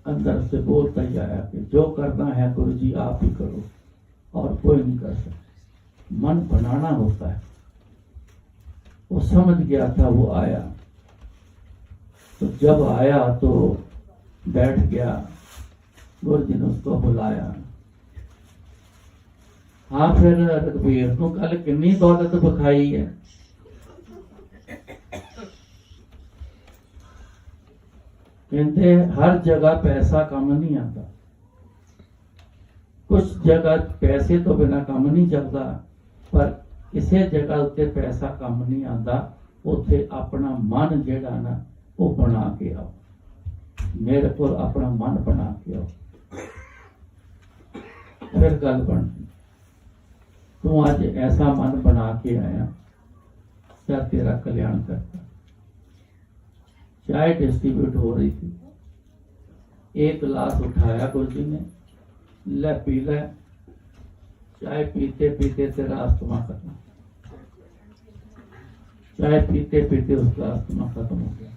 अंदर से बोलता ही आया कि जो करना है गुरु जी आप ही करो, और कोई नहीं कर सकता। मन बनाना होता है। वो समझ गया था, वो आया। तो जब आया तो बैठ गया, गुरु जी ने उसको बुलाया। हाँ फिर रघुवीर तू कल कितनी दौलत बखाई है? कहते हर जगह पैसा कम नहीं आता, कुछ जगह पैसे तो बिना काम नहीं चलता, पर किसी जगह उत्ते पैसा काम नहीं आता, उत्थे अपना मन जेड़ा ना वो बना के आओ। मेरे को अपना मन बना के आओ, फिर गल बनती। तू आज ऐसा मन बना के आया, क्या तेरा कल्याण करता। चाय डिस्ट्रीब्यूट हो रही थी, एक गिलास उठाया गुरु जी ने, ले पी ले। चाय पीते पीते तेरा अस्थमा खत्म, चाय पीते पीते उसका अस्थमा खत्म हो गया।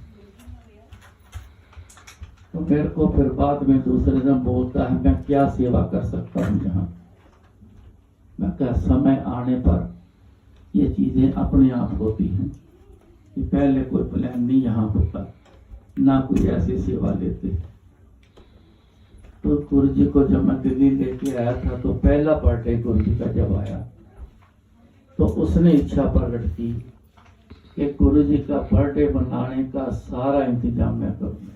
तो मेरे को फिर बाद में दूसरे दिन बोलता है, मैं क्या सेवा कर सकता हूँ यहाँ। मैं क्या, समय आने पर ये चीजें अपने आप होती हैं कि पहले कोई प्लान नहीं यहाँ होता, ना कोई ऐसी सेवा लेते। तो गुरु जी को जब मैं दिल्ली लेके आया था, तो पहला बर्थडे गुरु जी का जब आया, तो उसने इच्छा प्रकट की कि गुरु जी का बर्थडे मनाने का सारा इंतजाम मैं करूंगा।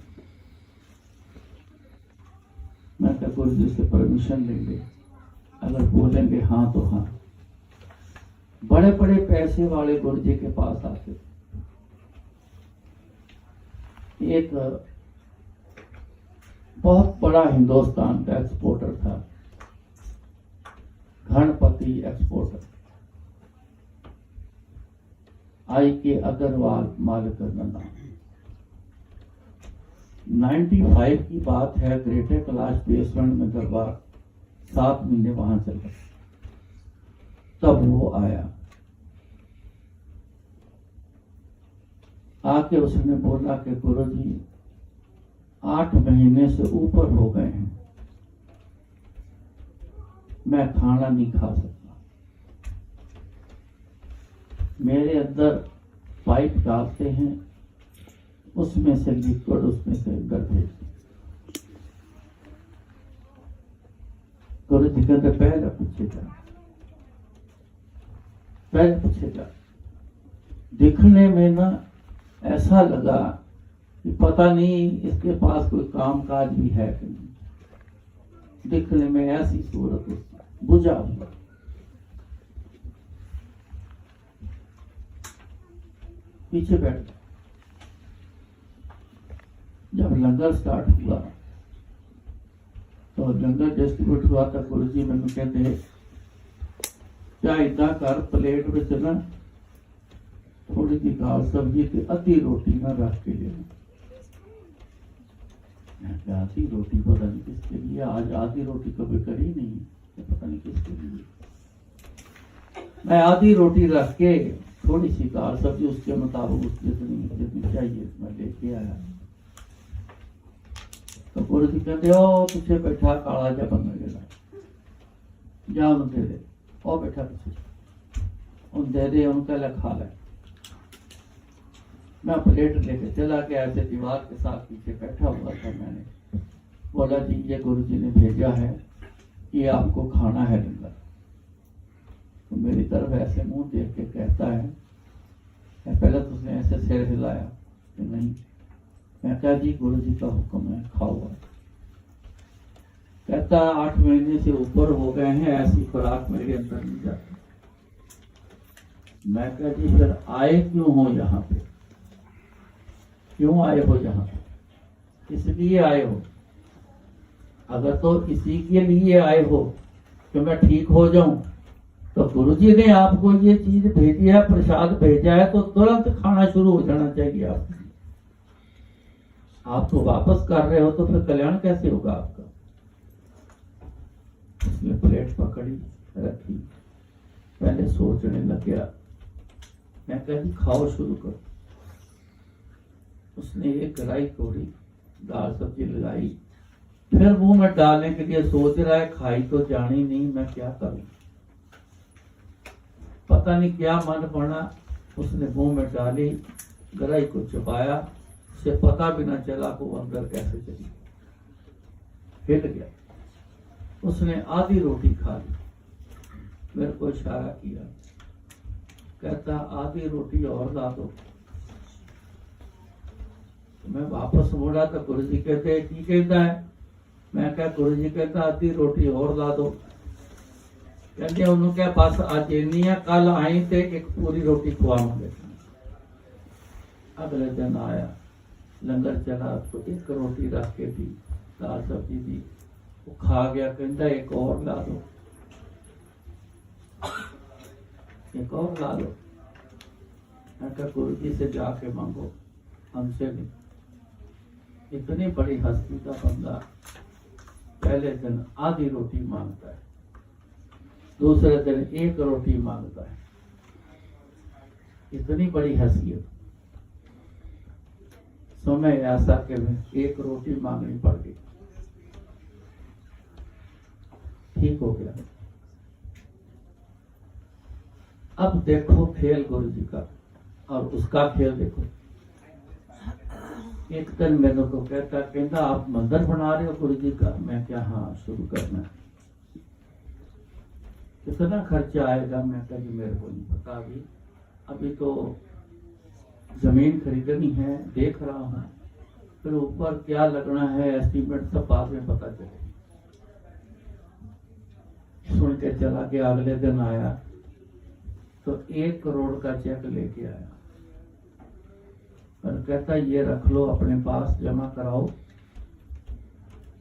मैं तो गुरु जी से परमिशन लेंगे, अगर बोलेंगे हाँ तो हाँ। बड़े बड़े पैसे वाले गुरु जी के पास आते। एक बहुत बड़ा हिंदुस्तान का एक्सपोर्टर था, गणपति एक्सपोर्टर, I.K. अग्रवाल मालिक का नाम। 95 की बात है, ग्रेटर कैलाश बेसमेंट में दरबार 7 महीने वहां चला, तब वो आया। आके उसने बोला कि गुरु जी 8 महीने से ऊपर हो गए हैं, मैं खाना नहीं खा सकता। मेरे अंदर पाइप डालते हैं, उसमें से लिक्विड उसमें से अंदर भेजते। गुरु जी कहते पहले पूछेगा, पहले पूछेगा। दिखने में ना ऐसा लगा कि पता नहीं इसके पास कोई काम काज भी है कि नहीं। दिखने में ऐसी सूरत उसकी बुझा हुआ। पीछे बैठ गया। जब लंगर स्टार्ट हुआ, तो लंगर डिस्ट्रीब्यूट हुआ था, गुरु जी मैंने कहते क्या इतना कर प्लेट में ना थोड़ी सी दाल सब्जी थी, आधी रोटी ना रख के ले। आधी रोटी पता नहीं किसके लिए, आज आधी रोटी कभी करी नहीं, पता नहीं किसके लिए। मैं आधी रोटी रख के थोड़ी सी दाल सब्जी उसके मुताबिक उसकी जितनी चाहिए मैं लेके आया। तो गुरु जी कहते हो पीछे बैठा काला जा बंदा गेला, जा दे दे, और बैठा पीछे उन दे दे, उनका लिखा ले। मैं प्लेट लेके चला गया, ऐसे दीवार के साथ पीछे बैठा हुआ था। मैंने बोला जी ये गुरु जी ने भेजा है, ये आपको खाना है लंगर। तो मेरी तरफ ऐसे मुंह देख के कहता है, पहले तो उसने ऐसे सिर हिलाया कि नहीं। मैं कहा जी गुरु जी का हुक्म है, खाओ। कहता 8 महीने से ऊपर हो गए हैं, ऐसी खुराक मेरे अंदर नहीं जाती। मैं कहा जी फिर आए क्यों हो यहाँ पे, क्यों आए हो यहाँ पे, किस लिए आए हो? अगर तो इसी के लिए आए हो कि मैं ठीक हो जाऊं, तो गुरुजी ने आपको ये चीज भेजी है, प्रसाद भेजा है, तो तुरंत खाना शुरू हो जाना चाहिए आपको। आप तो वापस कर रहे हो, तो फिर कल्याण कैसे होगा आपका? उसने प्लेट पकड़ी रखी, पहले सोचने लग गया। मैं कहा जी खाओ शुरू करो। उसने एक कढ़ाई तोड़ी, दाल सब्जी लगाई, फिर मुंह में डालने के लिए सोच रहा है, खाई तो जानी नहीं, मैं क्या करूं। पता नहीं क्या मन बना, उसने मुंह में डाली, कढ़ाई को चबाया, उसे पता भी ना चला वो अंदर कैसे चली, हिल गया। उसने आधी रोटी खा ली, मेरे को इशारा किया, कहता आधी रोटी और ला दो। मैं वापस मुड़ा तो गुरु जी कहते की कहता है। मैं क्या गुरु जी कहता आधी रोटी और ला दो। कहते उन्होंने क्या बस आज इन्नी है, कल आई ते एक पूरी रोटी खुआवांगे। अगले दिन आया, लंगर चला तो एक रोटी रख के दी, दाल सब्जी दी, वो खा गया। कहता एक और ला दो, एक और ला लो। मैं कहा गुरु जी से जाके मांगो, हमसे नहीं। इतनी बड़ी हस्ती का बंदा पहले दिन आधी रोटी मांगता है, दूसरे दिन एक रोटी मांगता है। इतनी बड़ी हैसियत। समय ऐसा कि एक रोटी मांगनी पड़ गई, ठीक हो गया। अब देखो खेल गुरु जी का, और उसका खेल देखो। एक दिन मैंने को कहता आप मंदिर बना रहे हो गुरु जी का। मैं क्या हाँ शुरू करना है। कितना खर्चा आएगा? मैं कहा जी मेरे को नहीं पता, अभी तो जमीन खरीदनी है, देख रहा हूँ, फिर ऊपर क्या लगना है एस्टीमेट सब बाद में पता चले। सुन के चला गया। अगले दिन आया तो 1 करोड़ का चेक लेके आया और कहता ये रख लो अपने पास, जमा कराओ,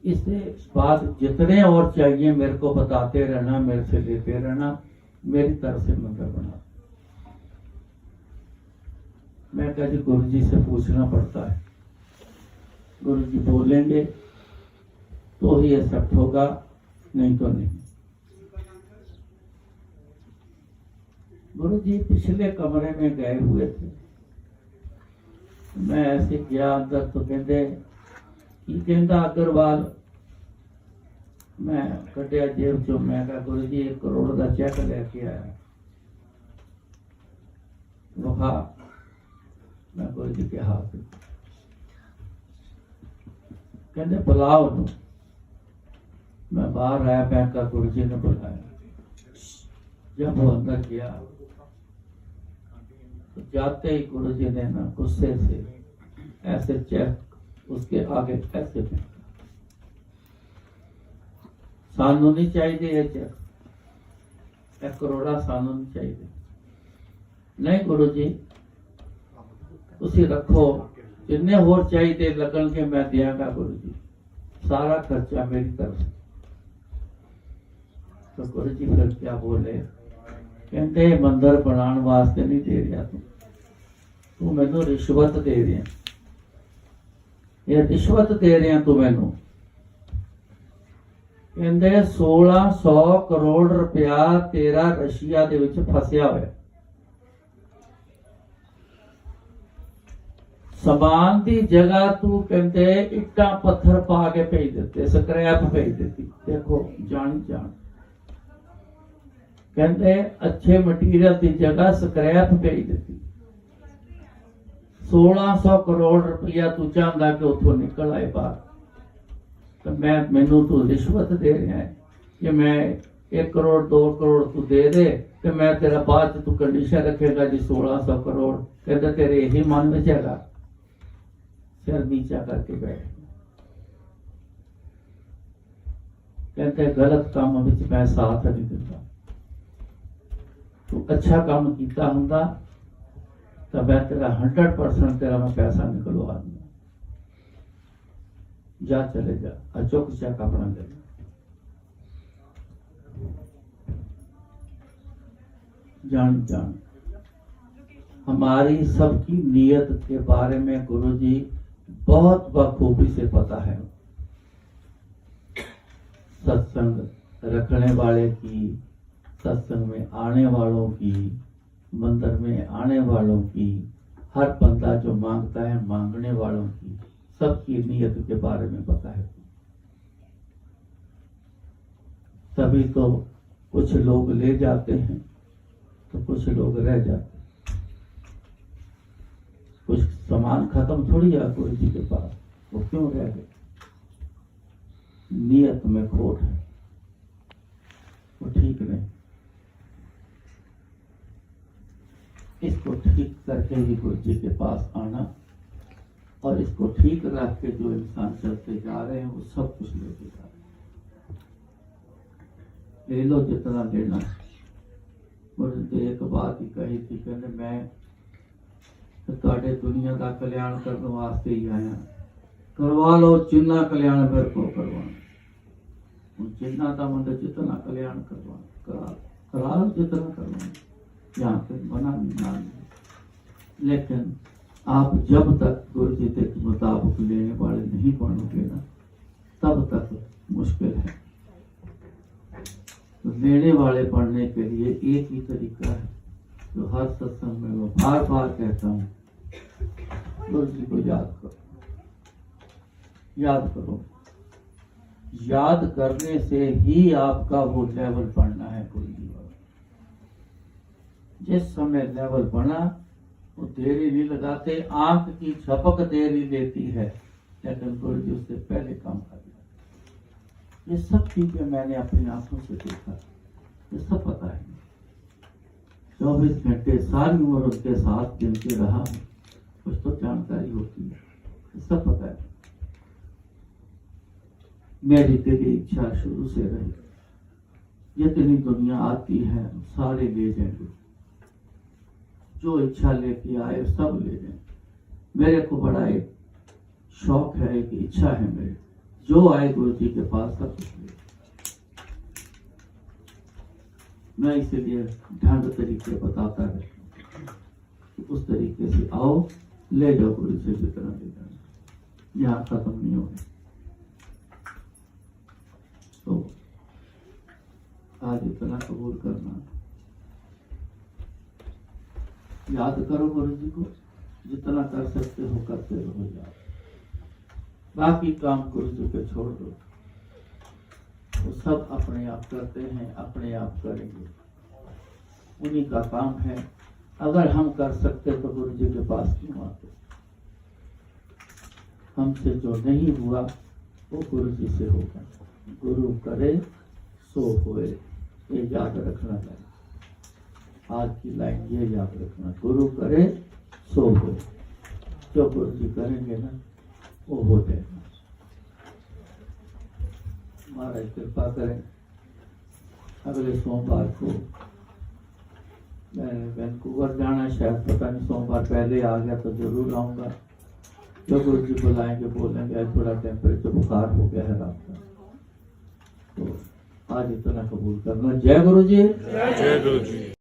इसके बाद जितने और चाहिए मेरे को बताते रहना, मेरे से लेते रहना, मेरी तरफ से मंदिर बना। मैं कहा जी गुरु जी से पूछना पड़ता है, गुरु जी बोलेंगे तो ही एक्सेप्ट होगा, नहीं तो नहीं। गुरु जी पिछले कमरे में गए हुए थे। मैं ऐसे गया अंदर तो कहते की कहता अग्रवाल। मैं कटिया जेब चो। मैं कहा गुरु जी 1 करोड़ का चेक लेके आया। वहा मैं गुरु जी के हाथ में कहते बुलाओ नु। मैं बाहर आया, बैंक का गुरु जी ने बुलाया। जब वो अंदर गया तो जाते ही गुरु जी ने ना गुस्से से ऐसे चेक उसके आगे ऐसे फेंका। सानू नहीं चाहिए ये चेक, 1 करोड़ा सानू नहीं चाहिए। नहीं गुरु जी उसी रखो, जिन्ने होर चाहिए लगन के मैं देंगा गुरु जी, सारा खर्चा मेरी तरफ से। तो गुरु जी फिर क्या बोले, कहते मंदिर बनाने वास्ते नहीं दे रहा तू मैनू रिश्वत दे रहा, ये रिश्वत दे रहा तू मैनू। कहते 1600 करोड़ रुपया तेरा रशिया दे विच फसिया हुआ। समान की जगह तू कहते इट्टा पत्थर पा के भेज देते, स्क्रैप भेज देती। देखो जान जान कहते अच्छे मटीरियल की जगह स्क्रैप भेज देती। 1600 करोड़ रुपया तू चाहता कि उतो निकल आए बाहर, तो मैनू तू रिश्वत दे रहा है कि मैं 1 करोड़ 2 करोड़ तू दे दे, तो मैं तेरा बाद तू कंडीशन रखेगा जी 1600 करोड़। कहते तेरे यही मन में जाएगा। सिर नीचा करके बैठ। कहते गलत काम में मैं साथ नहीं देता। तू अच्छा काम किया होंगे तो मैं तेरा 100% तेरा मैं पैसा निकलवा दूंगा। जा चले जा, अचुक चेक अपना ले। जान जान हमारी सबकी नीयत के बारे में गुरु जी बहुत बखूबी से पता है। सत्संग रखने वाले की, सत्संग में आने वालों की, मंदिर में आने वालों की, हर बंदा जो मांगता है मांगने वालों की, सबकी नीयत के बारे में पता है। तभी तो कुछ लोग ले जाते हैं तो कुछ लोग रह जाते हैं। कुछ सामान खत्म थोड़ी है गुरु जी के पास, वो क्यों रह गए? नियत में खोट है, वो ठीक नहीं। इसको ठीक करके ही गुरु जी के पास आना, और इसको ठीक रख के जो इंसान चलते जा रहे हैं वो सब कुछ लेके जा रहे हैं। ले लो जितना लेना है। मुझे तो एक बात ही कही थी, कहने मैं ਤੁਹਾਡੇ दुनिया का कल्याण करने वास्ते ही आया, करवा लो जिन्ना कल्याण मेरे को करवाना, जिन्ना था मतलब जितना कल्याण करवाना करा लो, जितना करवाना, यहाँ पे मना नहीं। लेकिन आप जब तक गुरु जी के मुताबिक लेने वाले नहीं बनोगे ना, तब तक मुश्किल है। तो लेने वाले बनने के लिए एक ही तरीका है, जो हर सत्संग में मैं बार बार कहता हूँ, गुरु जी को याद करो, याद करो। याद करने से ही आपका वो लेवल बढ़ना है गुरु जी वाला। जिस समय लेवल बढ़ा वो देरी नहीं लगाते, आंख की झपक देरी लेती है, लेकिन गुरु जी उससे पहले काम कर दिया। ये सब चीजें मैंने अपनी आंखों से देखा, ये सब पता है। 24 घंटे सारी उम्र उसके साथ जिनके रहा हूं, कुछ तो जानकारी होती है, ये सब पता है। मेरी तेरी इच्छा शुरू से रही, जितनी दुनिया आती है सारे ले जाएंगे, जो इच्छा लेके आए सब ले जाएंगे। मेरे को बड़ा एक शौक है, एक इच्छा है मेरी, जो आए गुरु जी के पास सब कुछ ले। मैं इसीलिए ढंग तरीके बताता रहता हूँ, उस तरीके से आओ, ले जाओ गुरु से जितना ले जाना, यहाँ खत्म नहीं होगा। तो आज इतना कबूल करना, याद करो गुरु जी को, जितना कर सकते हो करते रहो याद। बाकी काम गुरु जी पे छोड़ दो, वो सब अपने आप करते हैं, अपने आप करेंगे, उन्हीं का काम है। अगर हम कर सकते तो गुरु जी के पास क्यों आते। हमसे जो नहीं हुआ वो गुरु जी से होगा। गुरु करे सो होए, ये याद रखना चाहिए। आज की लाइन ये याद रखना, गुरु करे सो होए, जो गुरु जी करेंगे ना वो हो जाएगा। महाराज कृपा करें, अगले सोमवार को मैं वैंकूवर जाना, शायद पता नहीं सोमवार पहले आ गया तो जरूर आऊंगा। जो गुरु जी बुलाएंगे बोलेंगे थोड़ा टेम्परेचर बुखार हो गया है रात का, तो आज इतना कबूल करना। जय गुरु जी। जय गुरु जी।